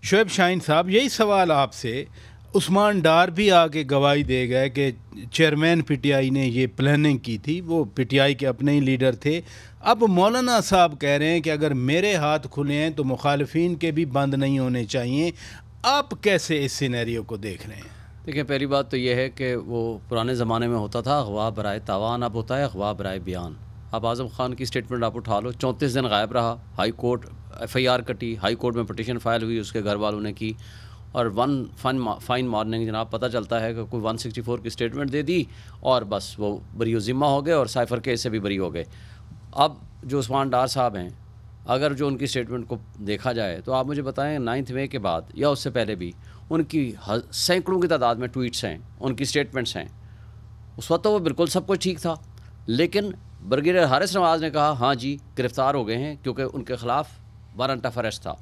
شعیب شاہین صاحب، یہی سوال آپ سے. عثمان ڈار بھی آگے گواہی دے گئے کہ چیئرمین پی ٹی آئی نے یہ پلاننگ کی تھی، وہ پی ٹی آئی کے اپنے ہی لیڈر تھے. اب مولانا صاحب کہہ رہے ہیں کہ اگر میرے ہاتھ کھلے ہیں تو مخالفین کے بھی بند نہیں ہونے چاہیے. آپ کیسے اس سینیریو کو دیکھ رہے ہیں؟ دیکھیں، پہلی بات تو یہ ہے کہ وہ پرانے زمانے میں ہوتا تھا اغوا برائے تاوان، اب ہوتا ہے اغوا برائے بیان. اب اعظم خان کی اسٹیٹمنٹ آپ اٹھا لو، 34 دن غائب رہا، high court F I R کٹی، ہائی کورٹ میں پٹیشن فائل ہوئی، اس کے گھر والوں نے کی، اور فائن مارننگ جناب پتہ چلتا ہے کہ کوئی 164 کی اسٹیٹمنٹ دے دی اور بس وہ بری و ذمہ ہو گئے اور سائفر کیس سے بھی بری ہو گئے. اب جو عثمان ڈار صاحب ہیں، اگر جو ان کی اسٹیٹمنٹ کو دیکھا جائے تو آپ مجھے بتائیں 9 مئی کے بعد یا اس سے پہلے بھی ان کی سینکڑوں کی تعداد میں ٹویٹس ہیں، ان کی اسٹیٹمنٹس ہیں. اس وقت تو وہ بالکل سب کچھ ٹھیک تھا، لیکن برگیڈیئر حارث نواز نے کہا ہاں جی گرفتار ہو گئے ہیں کیونکہ ان کے خلاف وارنٹ آف اریسٹ تھا.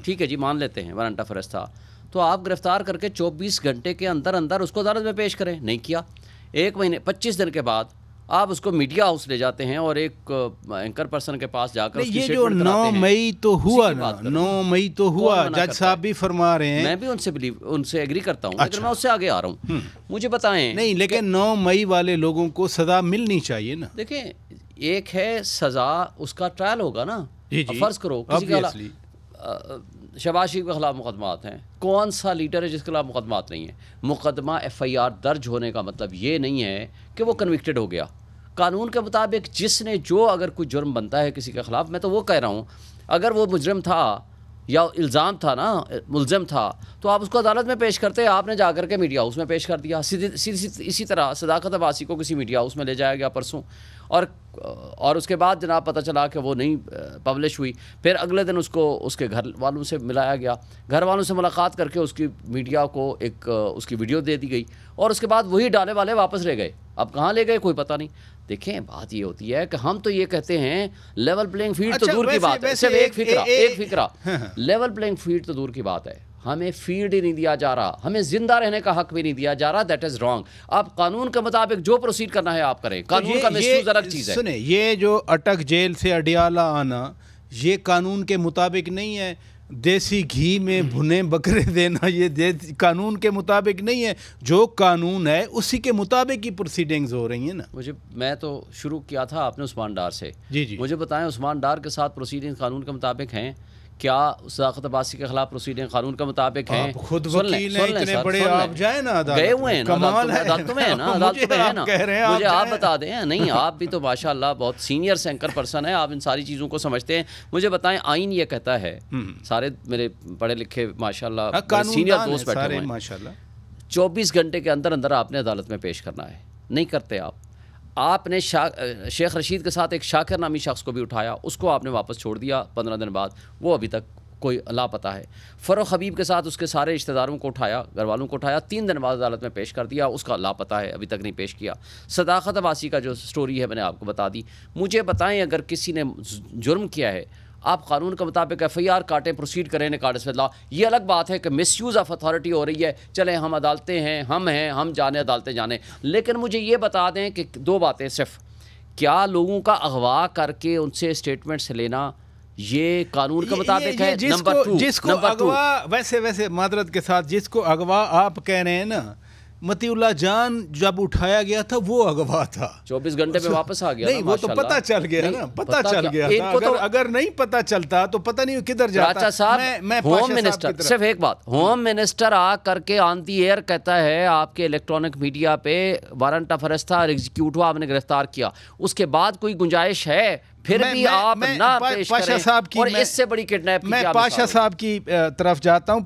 ٹھیک ہے جی، مان لیتے ہیں وارنٹ آف اریسٹ تھا، تو آپ گرفتار کر کے 24 گھنٹے کے اندر اندر اس کو عدالت میں پیش کریں. نہیں کیا. 1 مہینے 25 دن کے بعد آپ اس کو میڈیا ہاؤس لے جاتے ہیں اور ایک اینکر پرسن کے پاس جا کر یہ جو 9 مئی تو ہوا نا، 9 مئی تو ہوا، جج صاحب بھی فرما رہے ہیں. میں بھی ان سے ایگری کرتا ہوں، لیکن میں اس سے آگے آ رہا ہوں. مجھے بتائیں. نہیں، لیکن 9 مئی والے لوگوں کو سزا ملنی چاہیے نا. دیکھیں، ایک ہے سزا، اس کا ٹرائل ہوگا نا. فرض کرو کسی کا شہباز شریف کے خلاف مقدمات ہیں، کون سا لیڈر ہے جس کے خلاف مقدمات نہیں ہیں؟ مقدمہ ایف آئی آر درج ہونے کا مطلب یہ نہیں ہے کہ وہ کنوکٹڈ ہو گیا. قانون کے مطابق جس نے جو اگر کوئی جرم بنتا ہے کسی کے خلاف، میں تو وہ کہہ رہا ہوں اگر وہ مجرم تھا یا الزام تھا نا، ملزم تھا، تو آپ اس کو عدالت میں پیش کرتے. آپ نے جا کر کے میڈیا ہاؤس میں پیش کر دیا. اسی طرح صداقت عباسی کو کسی میڈیا ہاؤس میں لے جایا گیا پرسوں، اور اس کے بعد جناب پتہ چلا کہ وہ نہیں پبلش ہوئی. پھر اگلے دن اس کو اس کے گھر والوں سے ملایا گیا، گھر والوں سے ملاقات کر کے اس کی میڈیا کو ایک اس کی ویڈیو دے دی گئی، اور اس کے بعد وہی ڈالے والے واپس لے گئے. اب کہاں لے گئے کوئی پتہ نہیں. دیکھیں، بات یہ ہوتی ہے کہ ہم تو یہ کہتے ہیں لیول پلینگ فیلڈ تو دور کی بات ہے. صرف ایک فکرہ لیول پلینگ فیلڈ تو دور کی بات ہے، ہمیں فیلڈ ہی نہیں دیا جا رہا، ہمیں زندہ رہنے کا حق بھی نہیں دیا جا رہا. That is wrong. آپ قانون کے مطابق جو پروسیڈ کرنا ہے آپ کریں. قانون کا مسیوز الگ چیز ہے. سنیں، یہ جو اٹک جیل سے اڈیالہ آنا یہ قانون کے مطابق نہیں ہے. دیسی گھی میں بھنے بکرے دینا یہ قانون کے مطابق نہیں ہے. جو قانون ہے اسی کے مطابق ہی پروسیڈنگز ہو رہی ہیں نا. میں تو شروع کیا تھا آپ نے عثمان ڈار سے. جی مجھے بتائیں، عثمان ڈار کے ساتھ پروسیڈنگ قانون کے مطابق ہیں کیا؟ صداقت عباسی کے خلاف پروسیڈنگ قانون کے مطابق ہیں؟ خود وکیل ہیں اتنے بڑے، آپ جائیں نا عدالت، گئے ہوئے ہیں نا عدالتوں میں، ہے نا عدالتوں میں ہے نا. مجھے آپ بتا دیں. نہیں، آپ بھی تو ماشاءاللہ بہت سینئر اینکر پرسن ہیں، آپ ان ساری چیزوں کو سمجھتے ہیں. مجھے بتائیں، آئین یہ کہتا ہے، سارے میرے پڑھے لکھے ماشاءاللہ سینئر دوست بیٹھے ہوئے ہیں، 24 گھنٹے کے اندر اندر آپ نے عدالت میں پیش کرنا ہے. نہیں کرتے آپ نے شیخ رشید کے ساتھ ایک شاکر نامی شخص کو بھی اٹھایا، اس کو آپ نے واپس چھوڑ دیا 15 دن بعد، وہ ابھی تک کوئی لاپتہ ہے. فروخ حبیب کے ساتھ اس کے سارے رشتہ داروں کو اٹھایا، گھر والوں کو اٹھایا، 3 دن بعد عدالت میں پیش کر دیا، اس کا لاپتہ ہے، ابھی تک نہیں پیش کیا. صداقت عباسی کا جو سٹوری ہے میں نے آپ کو بتا دی. مجھے بتائیں، اگر کسی نے جرم کیا ہے، آپ قانون کے مطابق ایف آئی آر کاٹیں، پروسیڈ کریں اکارڈنگ ود لا. یہ الگ بات ہے کہ مس یوز آف اتھارٹی ہو رہی ہے، چلیں ہم عدالتیں ہیں، ہم جانیں عدالتیں جانیں. لیکن مجھے یہ بتا دیں کہ 2 باتیں صرف، کیا لوگوں کا اغوا کر کے ان سے اسٹیٹمنٹس لینا یہ قانون کے مطابق ہے؟ نمبر 2 جس کو اغوا، ویسے معذرت کے ساتھ، جس کو اغوا آپ کہہ رہے ہیں نا، متی اللہ جان جب اٹھایا گیا تھا وہ اغوا تھا، 24 گھنٹے میں واپس آ گیا. نہیں، وہ تو پتہ چل گیا نا، پتہ چل گیا تھا. اگر نہیں پتہ چلتا تو پتہ نہیں کدھر جاتا. میں ہوم منسٹر، صرف ایک بات، ہوم منسٹر آ کر کے آن دی ایئر کہتا ہے آپ کے الیکٹرانک میڈیا پہ وارنٹ آف اریسٹ تھا اور ایگزیکیوٹ ہوا، آپ نے گرفتار کیا. اس کے بعد کوئی گنجائش ہے پھر بھی آپ نہ پیش کریں؟ اور اس سے بڑی کڈنیپ کی میں پاشا صاحب کی طرف جاتا ہوں.